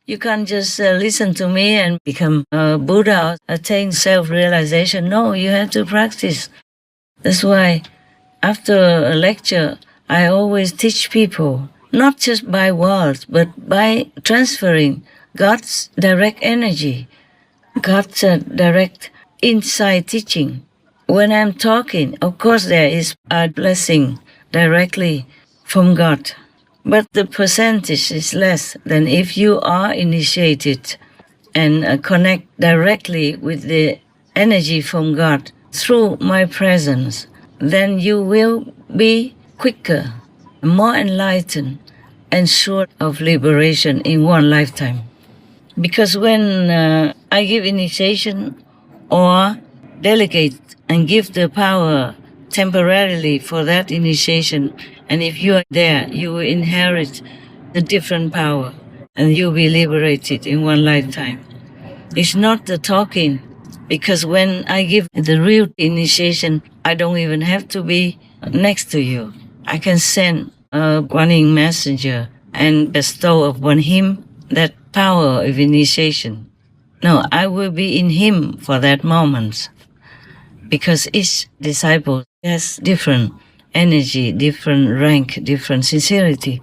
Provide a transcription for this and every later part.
You can't just listen to me and become a Buddha or attain self-realization. No, you have to practice. That's why after a lecture, I always teach people, not just by words, but by transferring God's direct energy, God's direct inside teaching. When I'm talking, of course there is a blessing directly from God, but the percentage is less than if you are initiated and connect directly with the energy from God through my presence. Then you will be quicker, more enlightened, and sure of liberation in one lifetime. Because when I give initiation or delegate and give the power temporarily for that initiation, and if you are there, you will inherit the different power and you'll be liberated in one lifetime. It's not the talking, because when I give the real initiation, I don't even have to be next to you. I can send a warning messenger and bestow upon him that power of initiation. No, I will be in him for that moment, because each disciple has different energy, different rank, different sincerity.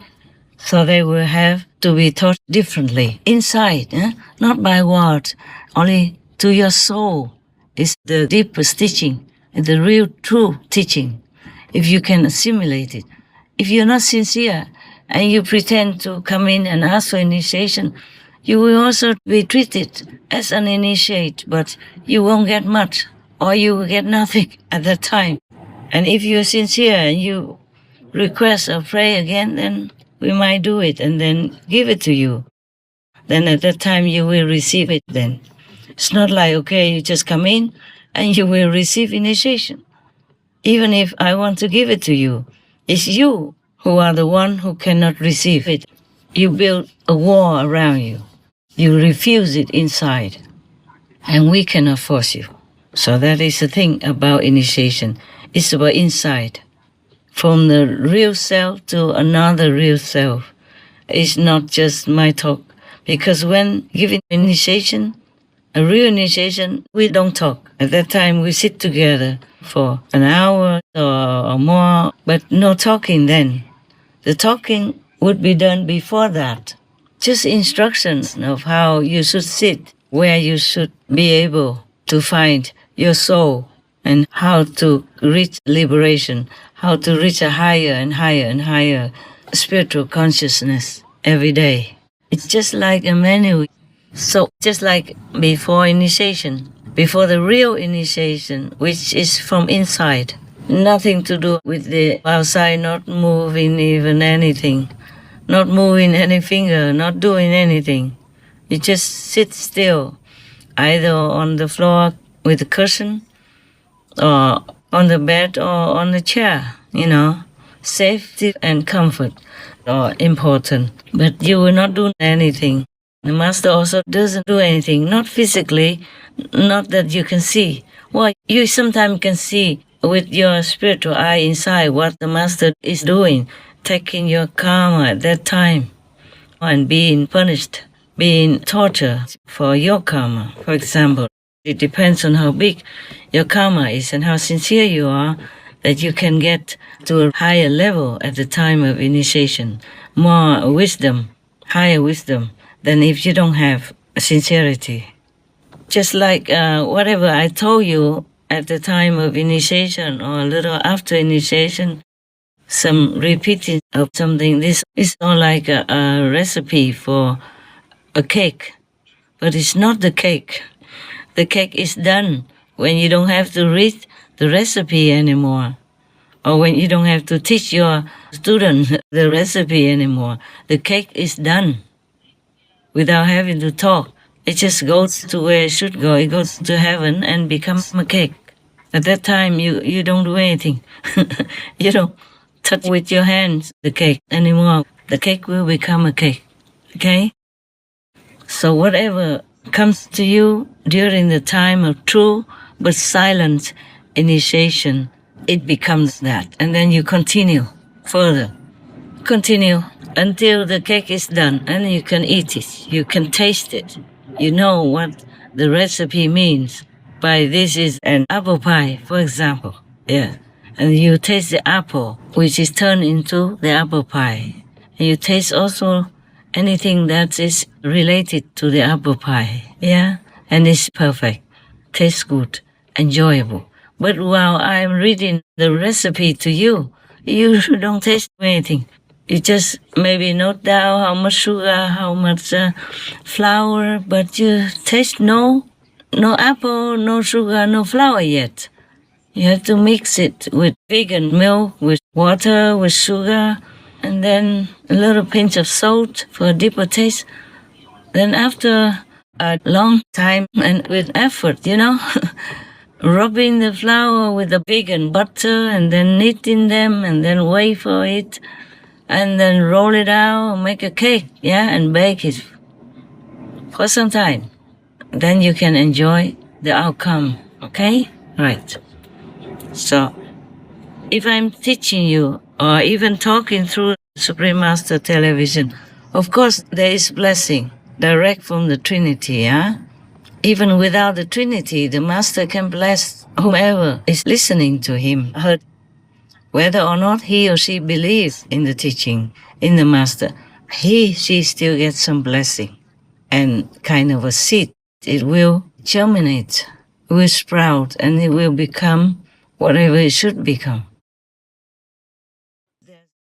So they will have to be taught differently inside, not by words, only to your soul is the deepest teaching, the real true teaching, if you can assimilate it. If you're not sincere and you pretend to come in and ask for initiation, you will also be treated as an initiate, but you won't get much, or you will get nothing at that time. And if you're sincere and you request or pray again, then we might do it and then give it to you. Then at that time you will receive it then. It's not like, okay, you just come in and you will receive initiation. Even if I want to give it to you, it's you who are the one who cannot receive it. You build a wall around you. You refuse it inside. And we cannot force you. So that is the thing about initiation. It's about inside. From the real self to another real self. It's not just my talk. Because when giving initiation, a real initiation, we don't talk. At that time, we sit together for an hour or more, but no talking then. The talking would be done before that. Just instructions of how you should sit, where you should be able to find your soul, and how to reach liberation, how to reach a higher and higher and higher spiritual consciousness every day. It's just like a menu. So just like before initiation, before the real initiation, which is from inside, nothing to do with the outside, not moving even anything, not moving any finger, not doing anything. You just sit still, either on the floor with a cushion, or on the bed, or on the chair, Safety and comfort are important, but you will not do anything. The master also doesn't do anything, not physically, not that you can see. Well, you sometimes can see with your spiritual eye inside what the master is doing, taking your karma at that time, and being punished, being tortured for your karma, for example. It depends on how big your karma is and how sincere you are, that you can get to a higher level at the time of initiation, more wisdom, higher wisdom, than if you don't have sincerity. Just like whatever I told you at the time of initiation or a little after initiation, some repeating of something, this is all like a recipe for a cake, but it's not the cake. The cake is done when you don't have to read the recipe anymore, or when you don't have to teach your student the recipe anymore. The cake is done without having to talk. It just goes to where it should go. It goes to heaven and becomes a cake. At that time, you don't do anything. You don't touch with your hands the cake anymore. The cake will become a cake. Okay? So whatever comes to you during the time of true but silent initiation, it becomes that. And then you continue further. Continue until the cake is done, and you can eat it. You can taste it. You know what the recipe means. By this is an apple pie, for example. Yeah. And you taste the apple, which is turned into the apple pie. And you taste also anything that is related to the apple pie. Yeah. And it's perfect. Tastes good. Enjoyable. But while I'm reading the recipe to you, you don't taste anything. You just maybe note down how much sugar, how much flour, but you taste no apple, no sugar, no flour yet. You have to mix it with vegan milk, with water, with sugar, and then a little pinch of salt for a deeper taste. Then after a long time and with effort, rubbing the flour with the vegan butter and then kneading them and then wait for it and then roll it out and make a cake, and bake it for some time. Then you can enjoy the outcome, okay? Right. So, if I'm teaching you or even talking through Supreme Master television, of course there is blessing direct from the Trinity, Even without the Trinity, the Master can bless whomever is listening to him, heard, whether or not he or she believes in the teaching, in the Master. She still gets some blessing and kind of a seed. It will germinate, it will sprout, and it will become whatever it should become.